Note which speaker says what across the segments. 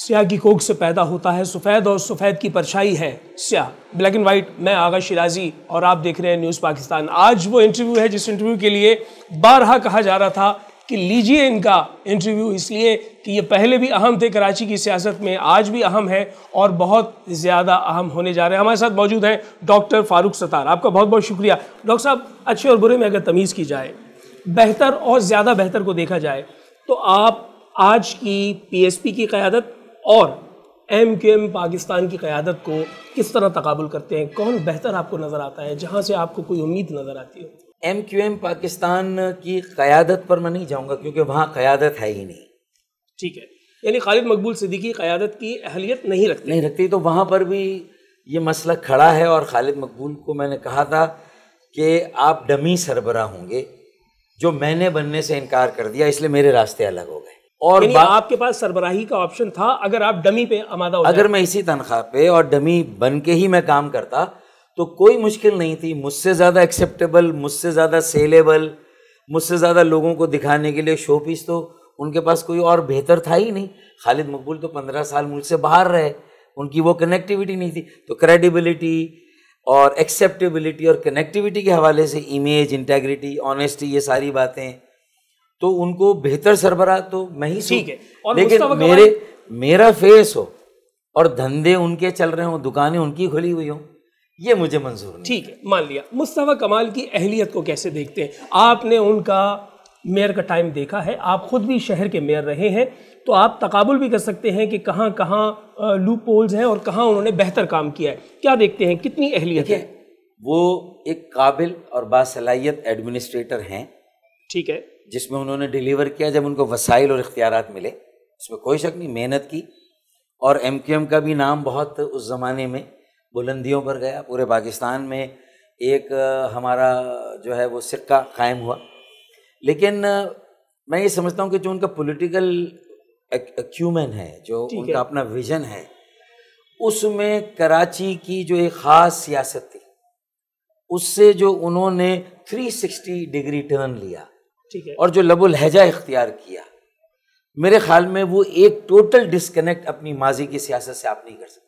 Speaker 1: سیاہ کی کوکھ سے پیدا ہوتا ہے سفید اور سفید کی پرچھائی ہے سیاہ. Black and white. میں آغا شیرازی اور آپ دیکھ رہے ہیں نیوز پاکستان. آج وہ انٹرویو ہے جس انٹرویو کے لیے بارہا کہا جا رہا تھا کہ لیجئے ان کا انٹرویو، اس لیے کہ یہ پہلے بھی اہم تھے کراچی کی سیاست میں، آج بھی اہم ہے اور بہت زیادہ اہم ہونے جا رہے ہیں. ہمارے ساتھ موجود ہیں ڈاکٹر فاروق ستار. آپ کا بہت بہت شکریہ. ڈاکٹر صاحب، اچھے اور برے میں اگر تمیز کی جائے، بہتر اور زیادہ بہتر کو دیکھا جائے تو آپ آج کی پی ایس پی کی قیادت اور ایم کیو ایم پاکستان کی قیادت کو کس طرح تقابل کرتے ہیں؟ کون بہتر آپ کو نظر آتا ہے، جہاں سے آپ کو کوئی امید نظر آتی ہے؟
Speaker 2: ایم کیو ایم پاکستان کی قیادت پر میں نہیں جاؤں گا کیونکہ وہاں قیادت ہے ہی نہیں.
Speaker 1: ٹھیک ہے، یعنی خالد مقبول صدیقی قیادت کی اہلیت نہیں رکھتی.
Speaker 2: تو وہاں پر بھی یہ مسئلہ کھڑا ہے اور خالد مقبول کو میں نے کہا تھا کہ آپ ڈمی سربراہ ہوں گے، جو میں نے بننے سے انکار کر دیا، اس لیے میرے راستے الگ ہو گئے. اور
Speaker 1: یعنی آپ کے پاس سربراہی کا آپشن تھا اگر آپ ڈمی پہ آمادہ ہو جائیں.
Speaker 2: اگر میں اسی تنخواہ پہ اور ڈمی بن کے ہی میں کام کرتا تو کوئی مشکل نہیں تھی. مجھ سے زیادہ ایکسیپٹیبل، مجھ سے زیادہ سیلیبل، مجھ سے زیادہ لوگوں کو دکھانے کے لیے شو پیس تو ان کے پاس کوئی اور بہتر تھا ہی نہیں. خالد مقبول تو 15 سال ملک سے باہر رہے، ان کی وہ کنیکٹیوٹی نہیں تھی. تو کریڈیبلٹی اور ایکسیپٹیبلٹی اور کنیکٹیوٹی کے حوالے سے امیج، انٹیگریٹی، آنیسٹی، یہ ساری باتیں، تو ان کو بہتر سربراہ تو میں ہی
Speaker 1: ٹھیک ہے. اور
Speaker 2: لیکن میرا فیس ہو اور دھندے ان کے چل رہے ہوں، دکانیں ان کی کھلی ہوئی ہوں، یہ مجھے منظور نہیں.
Speaker 1: ٹھیک ہے، مان لیا. مصطفیٰ کمال کی اہلیت کو کیسے دیکھتے ہیں؟ آپ نے ان کا میئر کا ٹائم دیکھا ہے، آپ خود بھی شہر کے میئر رہے ہیں، تو آپ تقابل بھی کر سکتے ہیں کہ کہاں کہاں لوپ ہولز ہیں اور کہاں انہوں نے بہتر کام کیا ہے. کیا دیکھتے ہیں، کتنی اہلیت ہے؟
Speaker 2: وہ ایک قابل اور باصلاحیت ایڈمنسٹریٹر ہیں.
Speaker 1: ٹھیک ہے.
Speaker 2: جس میں انہوں نے ڈیلیور کیا جب ان کو وسائل اور اختیارات ملے، اس میں کوئی شک نہیں، محنت کی. اور ایم کیو ایم کا بھی نام بہت اس زمانے میں بلندیوں پر گیا. پورے پاکستان میں ایک ہمارا جو ہے وہ سکہ قائم ہوا. لیکن میں یہ سمجھتا ہوں کہ جو ان کا پولیٹیکل ایکیومن ہے، جو ان کا اپنا ویژن ہے، اس میں کراچی کی جو ایک خاص سیاست تھی، اس سے جو انہوں نے 360 ڈگری ٹرن لیا اور جو لب و لہجہ اختیار کیا، میرے خیال میں وہ ایک ٹوٹل ڈسکنیکٹ اپنی ماضی کی سیاست سے آپ نہیں کر سکتے.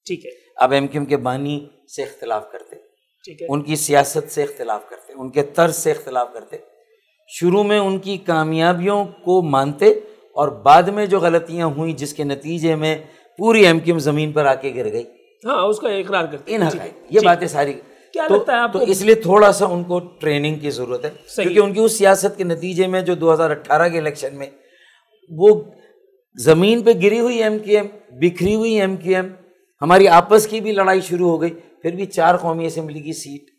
Speaker 1: ٹھیک ہے.
Speaker 2: آپ ایم کیو ایم کے بانی سے اختلاف کرتے، ان کی سیاست سے اختلاف کرتے، ان کے طرز سے اختلاف کرتے، شروع میں ان کی کامیابیوں کو مانتے اور بعد میں جو غلطیاں ہوئیں جس کے نتیجے میں پوری ایم کیو ایم زمین پر آ کے گر گئی،
Speaker 1: ہاں اس کا اقرار کرتے.
Speaker 2: یہ باتیں ساری.
Speaker 1: کیا لگتا ہے آپ
Speaker 2: تو اس لیے تھوڑا سا ان کو ٹریننگ کی ضرورت ہے، کیونکہ ان کی اس سیاست کے نتیجے میں جو 2018 کے الیکشن میں وہ زمین پہ گری ہوئی ایم کیو ایم، بکھری ہوئی ایم کیو ایم، ہماری آپس کی بھی لڑائی شروع ہو گئی. پھر بھی 4 قومی اسمبلی کی سیٹ،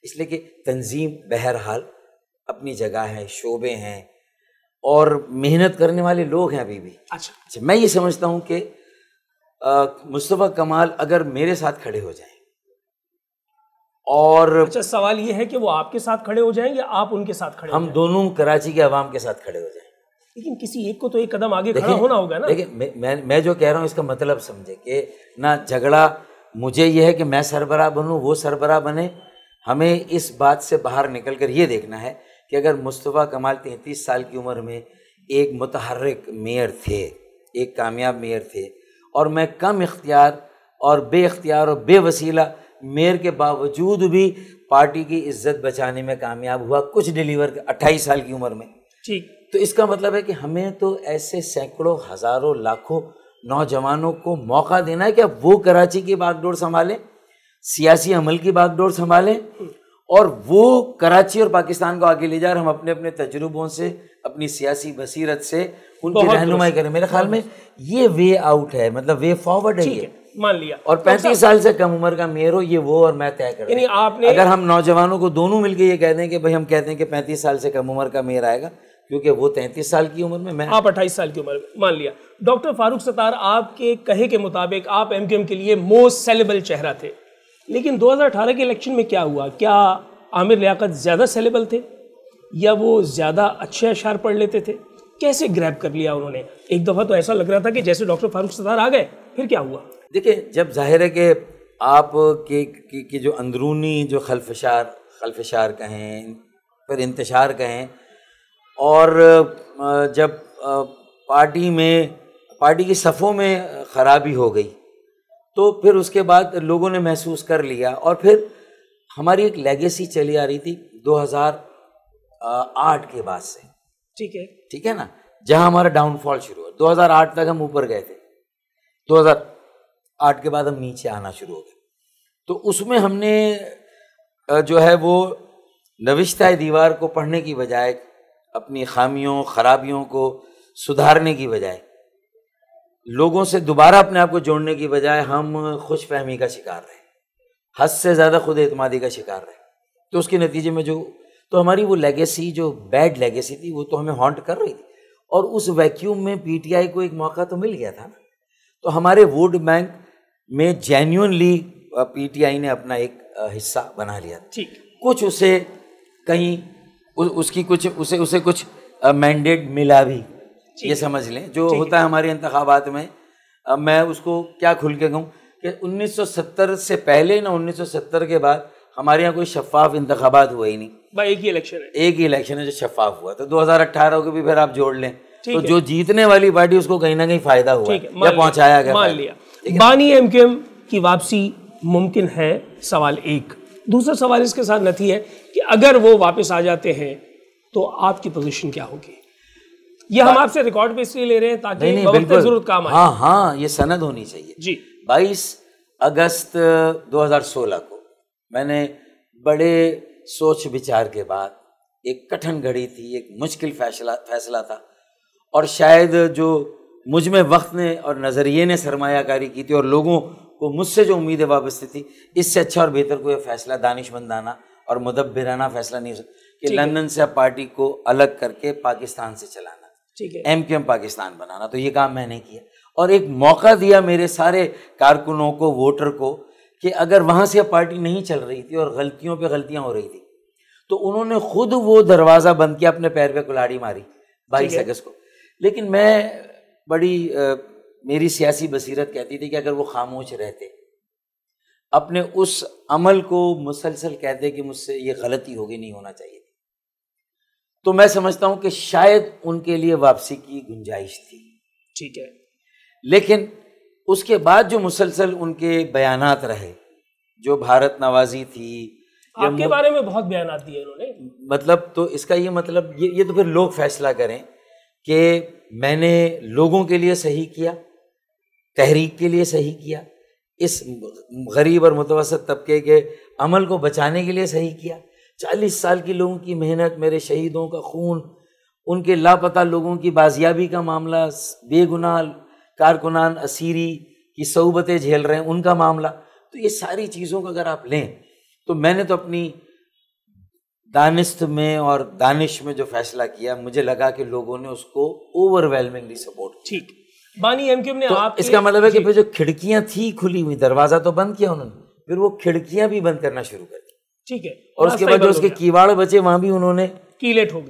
Speaker 2: اس لیے کہ تنظیم بہرحال اپنی جگہ ہے، شعبے ہیں اور محنت کرنے والے لوگ ہیں ابھی بھی. اچھا، میں یہ سمجھتا ہوں کہ مصطفیٰ کمال اگر میرے ساتھ کھڑے ہو جائیں اور
Speaker 1: اچھا، سوال یہ ہے کہ وہ آپ کے ساتھ کھڑے ہو جائیں یا آپ ان کے ساتھ کھڑے ہو جائیں؟
Speaker 2: ہم دونوں کراچی کے عوام کے ساتھ کھڑے ہو جائیں.
Speaker 1: لیکن کسی ایک کو تو ایک قدم آگے کھڑا ہونا ہوگا نا.
Speaker 2: دیکھیں، میں جو کہہ رہا ہوں اس کا مطلب سمجھے کہ نہ جھگڑا مجھے یہ ہے کہ میں سربراہ بنوں، وہ سربراہ بنے. ہمیں اس بات سے باہر نکل کر یہ دیکھنا ہے کہ اگر مصطفیٰ کمال 33 سال کی عمر میں ایک متحرک میئر تھے، ایک کامیاب میئر تھے، اور میں کم اختیار اور بے اختیار اور بے وسیلہ میئر کے باوجود بھی پارٹی کی عزت بچانے میں کامیاب ہوا، کچھ ڈیلیور 28 سال کی عمر میں.
Speaker 1: ٹھیک.
Speaker 2: تو اس کا مطلب ہے کہ ہمیں تو ایسے سینکڑوں، ہزاروں، لاکھوں نوجوانوں کو موقع دینا ہے کہ اب وہ کراچی کی باغ ڈور سنبھالیں، سیاسی عمل کی باغ ڈور سنبھالیں اور وہ کراچی اور پاکستان کو آگے لے جا رہے. ہم اپنے اپنے تجربوں سے، اپنی سیاسی بصیرت سے ان کی رہنمائی کریں. میرے خیال میں یہ وے آؤٹ ہے، مطلب وے فارورڈ ہے. یہ
Speaker 1: مان لیا.
Speaker 2: اور 35 سال سے کم عمر کا میئر ہو، یہ وہ اور میں طے کر دیں. اگر ہم نوجوانوں کو دونوں مل کے یہ کہہ دیں کہ بھائی ہم کہتے ہیں کہ 35 سال سے کم عمر کا میئر آئے گا، کیونکہ وہ 33 سال کی عمر میں،
Speaker 1: آپ 28 سال کی عمر میں. مان لیا. ڈاکٹر فاروق ستار، آپ کے کہے کے مطابق آپ ایم کیو ایم کے لیے موسٹ سیلیبل چہرہ تھے، لیکن 2018 کے الیکشن میں کیا ہوا؟ کیا عامر لیاقت زیادہ سیلیبل تھے یا وہ زیادہ اچھے اشعار پڑھ لیتے تھے؟ کیسے گریب کر لیا انہوں نے؟ ایک دفعہ تو ایسا لگ رہا تھا کہ جیسے ڈاکٹر فاروق ستار آ گئے، پھر کیا ہوا؟
Speaker 2: دیکھیں، جب ظاہر ہے کہ آپ کے جو اندرونی جو خلفشار کہیں، پھر انتشار کہیں، اور جب پارٹی کی صفوں میں خرابی ہو گئی، تو پھر اس کے بعد لوگوں نے محسوس کر لیا، اور پھر ہماری ایک لیگیسی چلی آ رہی تھی 2008 کے بعد سے، ٹھیک ہے نا، جہاں ہمارا ڈاؤن فال شروع ہوا۔ 2008 تک ہم اوپر گئے تھے، 2008 کے بعد ہم نیچے آنا شروع ہو گئے۔ تو اس میں ہم نے جو ہے وہ نوشتہ دیوار کو پڑھنے کی بجائے، اپنی خامیوں خرابیوں کو سدھارنے کی بجائے، لوگوں سے دوبارہ اپنے آپ کو جوڑنے کی بجائے، ہم خوش فہمی کا شکار رہے، حد سے زیادہ خود اعتمادی کا شکار رہے۔ تو اس کے نتیجے میں تو ہماری وہ لیگیسی، جو بیڈ لیگیسی تھی، وہ تو ہمیں ہانٹ کر رہی تھی، اور اس ویکیوم میں پی ٹی آئی کو ایک موقع تو مل گیا تھا نا۔ تو ہمارے ووٹ بینک میں جینیونلی پی ٹی آئی نے اپنا ایک حصہ بنا لیا، کچھ اسے کہیں اس کی اسے کچھ مینڈیٹ ملا بھی، یہ سمجھ لیں جو ہوتا ہے ہمارے انتخابات میں۔ میں اس کو کیا کھل کے کہوں کہ 1970 سے پہلے نہ 1970 کے بعد ہمارے یہاں کوئی شفاف انتخابات ہوا ہی نہیں،
Speaker 1: ایک ہی الیکشن ہے
Speaker 2: جو شفاف ہوا۔ تو 2018 کو بھی پھر آپ جوڑ لیں تو جو جیتنے والی پارٹی اس کو کہیں نہ کہیں فائدہ ہوا یا پہنچایا گیا۔
Speaker 1: مان لیا بانی ایم کیو ایم کی واپسی ممکن ہے، سوال ایک۔ دوسرا سوال اس کے ساتھ نتھی ہے کہ اگر وہ واپس آ جاتے ہیں تو آپ کی پوزیشن کیا ہوگی؟ یہ ہم آپ سے ریکارڈ پہ اس لیے لے رہے ہیں تاکہ وقت ضرورت کام آئے۔
Speaker 2: ہاں یہ سند ہونی چاہیے۔ جی 22 اگست 2016 کو میں نے بڑے سوچ بچار کے بعد، ایک کٹھن گھڑی تھی، ایک مشکل فیصلہ تھا، اور شاید جو مجھ میں وقت نے اور نظریے نے سرمایہ کاری کی تھی، اور لوگوں کو مجھ سے جو امیدیں وابستہ تھی، اس سے اچھا اور بہتر کوئی فیصلہ، دانشمندانہ اور مدبرانہ فیصلہ نہیں ہو سکتا کہ لندن سے پارٹی کو الگ کر کے پاکستان سے چلانا، ایم کیو ایم پاکستان بنانا۔ تو یہ کام میں نے کیا، اور ایک موقع دیا میرے سارے کارکنوں کو، ووٹر کو، کہ اگر وہاں سے پارٹی نہیں چل رہی تھی اور غلطیوں پہ غلطیاں ہو رہی تھی، تو انہوں نے خود وہ دروازہ بند کیا، اپنے پیر پہ کلاڑی ماری 22 اگست کو۔ لیکن میں میری سیاسی بصیرت کہتی تھی کہ اگر وہ خاموش رہتے، اپنے اس عمل کو مسلسل کہتے کہ مجھ سے یہ غلطی ہوگی، نہیں ہونا چاہیے تھی، تو میں سمجھتا ہوں کہ شاید ان کے لیے واپسی کی گنجائش تھی۔
Speaker 1: ٹھیک ہے،
Speaker 2: لیکن اس کے بعد جو مسلسل ان کے بیانات رہے، جو بھارت نوازی تھی،
Speaker 1: آپ کے بارے میں بہت بیانات دیے انہوں نے،
Speaker 2: مطلب تو اس کا یہ مطلب یہ تو پھر لوگ فیصلہ کریں کہ میں نے لوگوں کے لیے صحیح کیا، تحریک کے لیے صحیح کیا، اس غریب اور متوسط طبقے کے عمل کو بچانے کے لیے صحیح کیا۔ 40 سال کی لوگوں کی محنت، میرے شہیدوں کا خون، ان کے لاپتہ لوگوں کی بازیابی کا معاملہ، بے گناہ کارکنان اسیری کی صعوبتیں جھیل رہے ہیں ان کا معاملہ، تو یہ ساری چیزوں کو اگر آپ لیں تو میں نے تو اپنی دانست میں اور دانش میں جو فیصلہ کیا، مجھے لگا کہ لوگوں نے اس کو اوور ویلمنگلی سپورٹ کیا۔
Speaker 1: ٹھیک، بانی ایم کیو ایم نے آپ
Speaker 2: اس کا مطلب ہے کہ پھر جو کھڑکیاں تھی کھلی ہوئی، دروازہ تو بند کیا انہوں نے، پھر وہ کھڑکیاں بھی بند کرنا شروع کر دی۔
Speaker 1: ٹھیک ہے،
Speaker 2: اور اس کے بعد جو اس کے کیواڑ بچے وہاں بھی انہوں نے
Speaker 1: کیلیں ٹھوک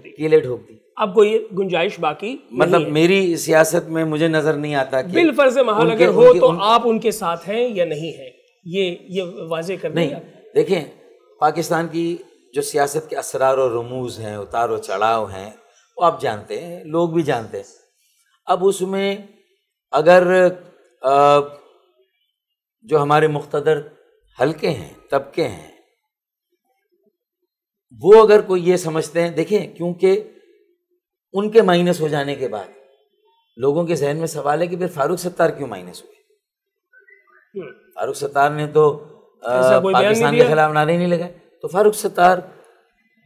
Speaker 1: دی۔ اب کوئی گنجائش باقی
Speaker 2: مطلب میری سیاست میں مجھے نظر نہیں آتا کہ
Speaker 1: بالفرض محال اگر ہو تو آپ ان کے ساتھ ہیں یا نہیں ہیں، یہ واضح کرنا۔
Speaker 2: نہیں، دیکھیں پاکستان کی جو سیاست کے اسرار و رموز ہیں، اتار و چڑھاؤ ہیں، وہ آپ جانتے ہیں، لوگ بھی جانتے ہیں۔ اب اس میں اگر جو ہمارے مقتدر حلقے ہیں، طبقے ہیں، وہ اگر کوئی یہ سمجھتے ہیں، دیکھیں کیونکہ ان کے مائنس ہو جانے کے بعد لوگوں کے ذہن میں سوال ہے کہ پھر فاروق ستار کیوں مائنس ہوئے؟ فاروق ستار نے تو پاکستان کے خلاف نعرے نہیں لگائے، تو فاروق ستار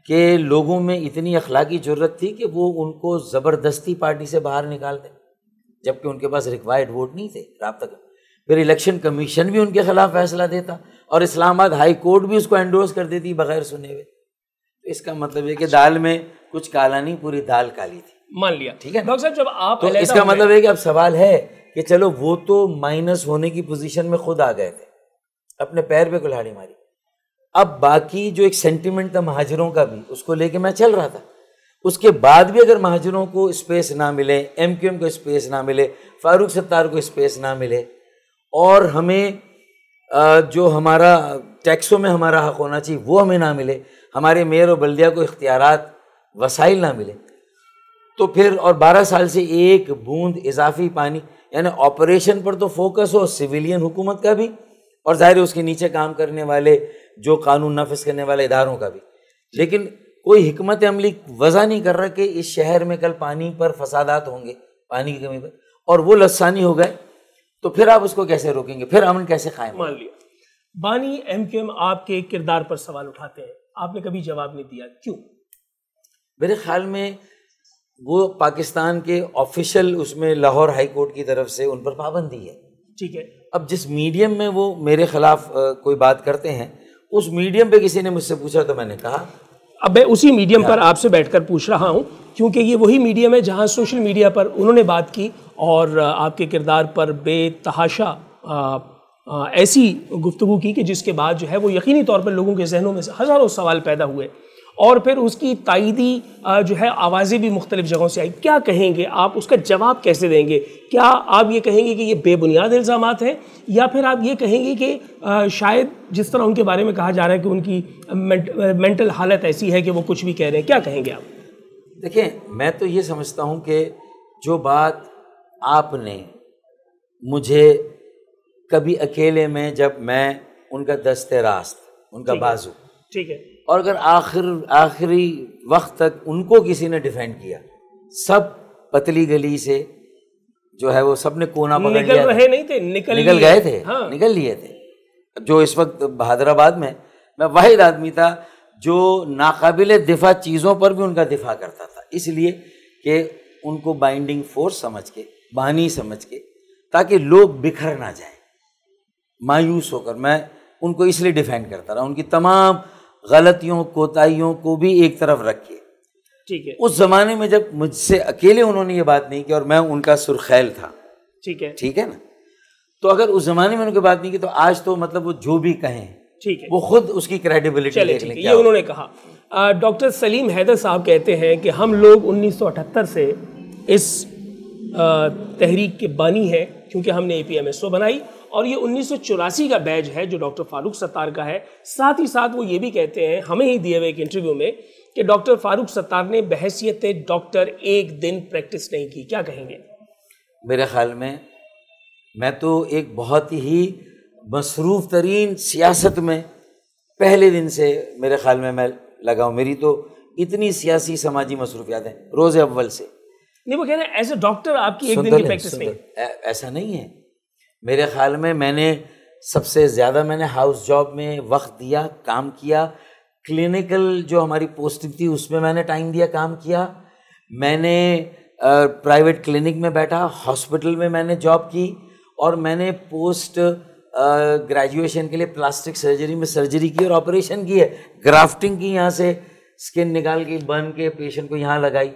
Speaker 2: کے لوگوں میں اتنی اخلاقی جرت تھی کہ وہ ان کو زبردستی پارٹی سے باہر نکال دیں، جبکہ ان کے پاس ریکوائرڈ ووٹ نہیں تھے رابطہ کا۔ پھر الیکشن کمیشن بھی ان کے خلاف فیصلہ دیتا، اور اسلام آباد ہائی کورٹ بھی اس کو انڈورس کر دیتی بغیر سنے ہوئے۔ تو اس کا مطلب ہے کہ دال میں کچھ کالا نہیں، پوری دال کالی تھی۔
Speaker 1: مان لیا،
Speaker 2: ٹھیک ہے
Speaker 1: ڈاکٹر صاحب جب آپ،
Speaker 2: تو اس کا مطلب ہے کہ اب سوال ہے کہ چلو وہ تو مائنس ہونے کی پوزیشن میں خود آ گئے تھے، اپنے پیر پہ کلاڑی ماری، اب باقی جو ایک سینٹیمنٹ تھا مہاجروں کا بھی، اس کو لے کے میں چل رہا تھا۔ اس کے بعد بھی اگر مہاجروں کو اسپیس نہ ملے، ایم کیو ایم کو اسپیس نہ ملے، فاروق ستار کو اسپیس نہ ملے، اور ہمیں جو ہمارا ٹیکسوں میں ہمارا حق ہونا چاہیے وہ ہمیں نہ ملے، ہمارے میئر اور بلدیہ کو اختیارات، وسائل نہ ملے، تو پھر اور 12 سال سے ایک بوند اضافی پانی، یعنی آپریشن پر تو فوکس ہو سویلین حکومت کا بھی اور ظاہر ہے اس کے نیچے کام کرنے والے جو قانون نافذ کرنے والے اداروں کا بھی، لیکن کوئی حکمت عملی وضع نہیں کر رہا کہ اس شہر میں کل پانی پر فسادات ہوں گے، پانی کی کمی پر، اور وہ لسانی ہو گئے تو پھر آپ اس کو کیسے روکیں گے؟ پھر امن کیسے قائم؟
Speaker 1: مان لیا بانی ایم کیو ایم آپ کے کردار پر سوال اٹھاتے ہیں، آپ نے کبھی جواب نہیں دیا، کیوں؟
Speaker 2: میرے خیال میں وہ پاکستان کے آفیشیل اس میں لاہور ہائی کورٹ کی طرف سے ان پر پابندی ہے،
Speaker 1: ٹھیک ہے۔
Speaker 2: اب جس میڈیم میں وہ میرے خلاف کوئی بات کرتے ہیں، اس میڈیم پہ کسی نے مجھ سے پوچھا تو میں نے کہا،
Speaker 1: اب میں اسی میڈیم پر آپ سے بیٹھ کر پوچھ رہا ہوں کیونکہ یہ وہی میڈیم ہے جہاں سوشل میڈیا پر انہوں نے بات کی اور آپ کے کردار پر بے تحاشا ایسی گفتگو کی کہ جس کے بعد جو ہے وہ یقینی طور پر لوگوں کے ذہنوں میں سے ہزاروں سوال پیدا ہوئے اور پھر اس کی تائیدی جو ہے آوازیں بھی مختلف جگہوں سے آئی۔ کیا کہیں گے آپ، اس کا جواب کیسے دیں گے؟ کیا آپ یہ کہیں گے کہ یہ بے بنیاد الزامات ہیں، یا پھر آپ یہ کہیں گے کہ شاید جس طرح ان کے بارے میں کہا جا رہا ہے کہ ان کی مینٹل حالت ایسی ہے کہ وہ کچھ بھی کہہ رہے ہیں؟ کیا کہیں گے آپ؟
Speaker 2: دیکھیں، میں تو یہ سمجھتا ہوں کہ جو بات آپ نے مجھے کبھی اکیلے میں، جب میں ان کا دست راست، ان کا بازو،
Speaker 1: ٹھیک ہے،
Speaker 2: اور اگر آخری وقت تک ان کو کسی نے ڈیفینڈ کیا، سب پتلی گلی سے جو ہے وہ سب نے کونا پکڑ لیا،
Speaker 1: نکل رہے نہیں تھے،
Speaker 2: نکل گئے تھے، نکل لیے تھے۔ جو اس وقت حیدرآباد میں واحد آدمی تھا جو ناقابل دفاع چیزوں پر بھی ان کا دفاع کرتا تھا، اس لیے کہ ان کو بائنڈنگ فورس سمجھ کے، بانی سمجھ کے، تاکہ لوگ بکھر نہ جائیں مایوس ہو کر، میں ان کو اس لیے ڈیفینڈ کرتا رہا، ان کی تمام غلطیوں کوتاہیوں کو بھی ایک طرف رکھ کے۔
Speaker 1: ٹھیک ہے،
Speaker 2: اس زمانے میں جب مجھ سے اکیلے انہوں نے یہ بات نہیں کی اور میں ان کا سرخیل تھا، ٹھیک ہے نا، تو اگر اس زمانے میں ان کی بات نہیں کی تو آج تو مطلب وہ جو بھی کہیں، ٹھیک ہے، وہ خود اس کی کریڈیبلٹی دیکھ لیں۔
Speaker 1: یہ انہوں نے کہا۔ ڈاکٹر سلیم حیدر صاحب کہتے ہیں کہ ہم لوگ 1978 سے اس تحریک کے بانی ہیں کیونکہ ہم نے اے پی ایم ایس او بنائی، اور یہ 1984 کا بیج ہے جو ڈاکٹر فاروق ستار کا ہے۔ ساتھ ہی ساتھ وہ یہ بھی کہتے ہیں ہمیں ہی دیے ہوئے ایک انٹرویو میں کہ ڈاکٹر فاروق ستار نے بحیثیت ڈاکٹر ایک دن پریکٹس نہیں کی۔ کیا کہیں گے؟
Speaker 2: میرے خیال میں تو ایک بہت ہی مصروف ترین سیاست میں پہلے دن سے میرے خیال میں لگا ہوں، میری تو اتنی سیاسی سماجی مصروفیات ہیں روز اول سے۔
Speaker 1: نہیں، وہ کہہ رہے ہیں ایز اے ڈاکٹر آپ کی ایک دن کی پریکٹس نہیں؟
Speaker 2: ایسا نہیں ہے، میرے خیال میں نے سب سے زیادہ میں نے ہاؤس جاب میں وقت دیا، کام کیا، کلینکل جو ہماری پوسٹنگ تھی اس میں نے ٹائم دیا، کام کیا، میں نے پرائیویٹ کلینک میں بیٹھا، ہاسپٹل میں نے جاب کی، اور میں نے پوسٹ گریجویشن کے لیے پلاسٹک سرجری میں سرجری کی اور آپریشن کی ہے، گرافٹنگ کی، یہاں سے اسکن نکال کے بن کے پیشنٹ کو یہاں لگائی۔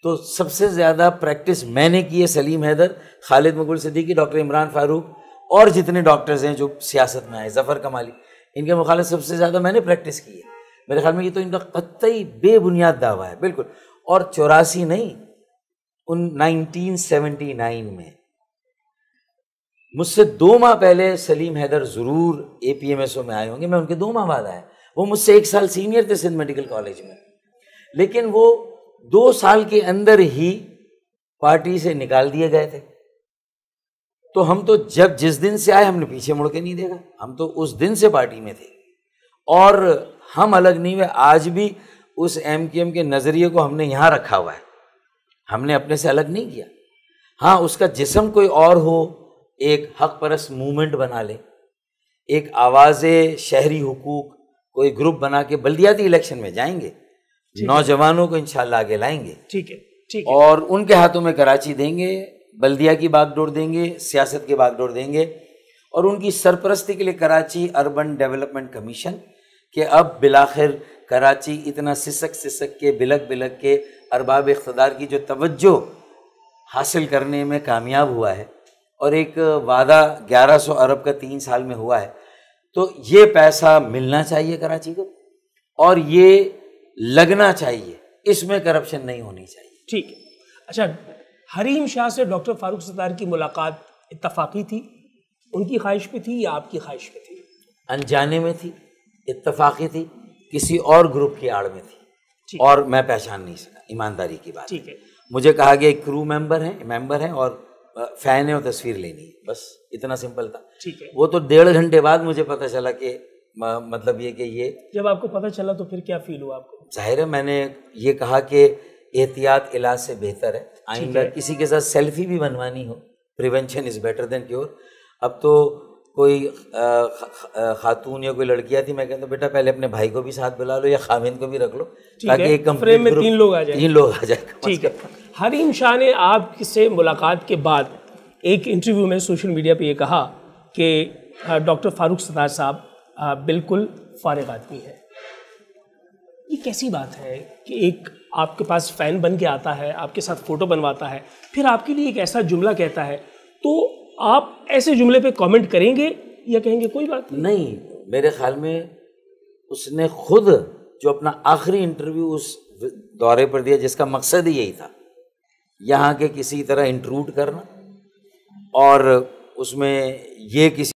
Speaker 2: تو سب سے زیادہ پریکٹس میں نے کی ہے سلیم حیدر، خالد مغل صدیقی، ڈاکٹر عمران فاروق اور جتنے ڈاکٹرز ہیں جو سیاست میں آئے، ظفر کمالی، ان کے مخالف سب سے زیادہ میں نے پریکٹس کی ہے۔ میرے خیال میں یہ تو ان کا قطعی بے بنیاد دعویٰ ہے، بالکل۔ اور 84 نہیں، 1979 میں مجھ سے 2 ماہ پہلے سلیم حیدر ضرور اے پی ایم ایس او میں آئے ہوں گے، میں ان کے 2 ماہ بعد آیا، وہ مجھ سے 1 سال سینئر تھے سندھ میڈیکل کالج میں، لیکن وہ 2 سال کے اندر ہی پارٹی سے نکال دیے گئے تھے۔ تو ہم تو جس دن سے آئے ہم نے پیچھے مڑ کے نہیں دیکھا، ہم تو اس دن سے پارٹی میں تھے، اور ہم الگ نہیں ہوئے۔ آج بھی اس ایم کیو ایم کے نظریے کو ہم نے یہاں رکھا ہوا ہے، ہم نے اپنے سے الگ نہیں کیا۔ ہاں، اس کا جسم کوئی اور ہو، ایک حق پرست موومنٹ بنا لے، ایک آواز شہری حقوق کوئی گروپ بنا کے بلدیاتی الیکشن میں جائیں گے، نوجوانوں کو انشاءاللہ آگے لائیں گے،
Speaker 1: ٹھیک ہے،
Speaker 2: اور ان کے ہاتھوں میں کراچی دیں گے، بلدیہ کی باغ ڈور دیں گے، سیاست کی باغ ڈور دیں گے، اور ان کی سرپرستی کے لیے کراچی اربن ڈیولپمنٹ کمیشن، کہ اب بالآخر کراچی اتنا سسک کے بلک کے ارباب اقتدار کی جو توجہ حاصل کرنے میں کامیاب ہوا ہے، اور ایک وعدہ 1100 ارب کا 3 سال میں ہوا ہے، تو یہ پیسہ ملنا چاہیے کراچی کو، اور یہ لگنا چاہیے، اس میں کرپشن نہیں ہونی چاہیے۔
Speaker 1: ٹھیک ہے۔ اچھا، حریم شاہ سے ڈاکٹر فاروق ستار کی ملاقات اتفاقی تھی، ان کی خواہش پہ تھی یا آپ کی خواہش پہ تھی؟
Speaker 2: انجانے میں تھی، اتفاقی تھی، کسی اور گروپ کی آڑ میں تھی، اور میں پہچان نہیں سکا، ایمانداری کی بات۔
Speaker 1: ٹھیک ہے،
Speaker 2: مجھے کہا گیا ایک کرو ممبر ہیں اور فین ہے اور تصویر لینی ہے، بس اتنا سمپل تھا.
Speaker 1: ٹھیک ہے.
Speaker 2: وہ تو 1.5 گھنٹے بعد مجھے پتہ چلا کہ مطلب یہ کہ یہ
Speaker 1: جب آپ کو پتہ چلا تو پھر کیا فیل ہوا آپ کو؟
Speaker 2: ظاہر ہے میں نے یہ کہا کہ احتیاط علاج سے بہتر ہے. آئندہ کسی کے ساتھ سیلفی بھی بنوانی ہو، prevention is better than cure. اب تو کوئی خاتون یا کوئی لڑکی آتی، میں کہتا ہوں بیٹا پہلے اپنے بھائی کو بھی ساتھ بلا لو یا خامند کو بھی رکھ لو تاکہ ایک
Speaker 1: فریم میں 3 لوگ آ جائیں.
Speaker 2: 3 لوگ آ جائیں.
Speaker 1: ٹھیک ہے. حریم شاہ نے آپ سے ملاقات کے بعد ایک انٹرویو میں سوشل میڈیا پہ یہ کہا کہ ڈاکٹر فاروق ستار صاحب بالکل فارغ آدمی ہے. یہ کیسی بات ہے کہ ایک آپ کے پاس فین بن کے آتا ہے، آپ کے ساتھ فوٹو بنواتا ہے، پھر آپ کے لیے ایک ایسا جملہ کہتا ہے، تو آپ ایسے جملے پہ کامنٹ کریں گے یا کہیں گے کوئی بات
Speaker 2: نہیں؟ میرے خیال میں اس نے خود جو اپنا آخری انٹرویو اس دورے پر دیا جس کا مقصد ہی یہی تھا یہاں کے کسی طرح انٹروڈ کرنا اور اس میں یہ کسی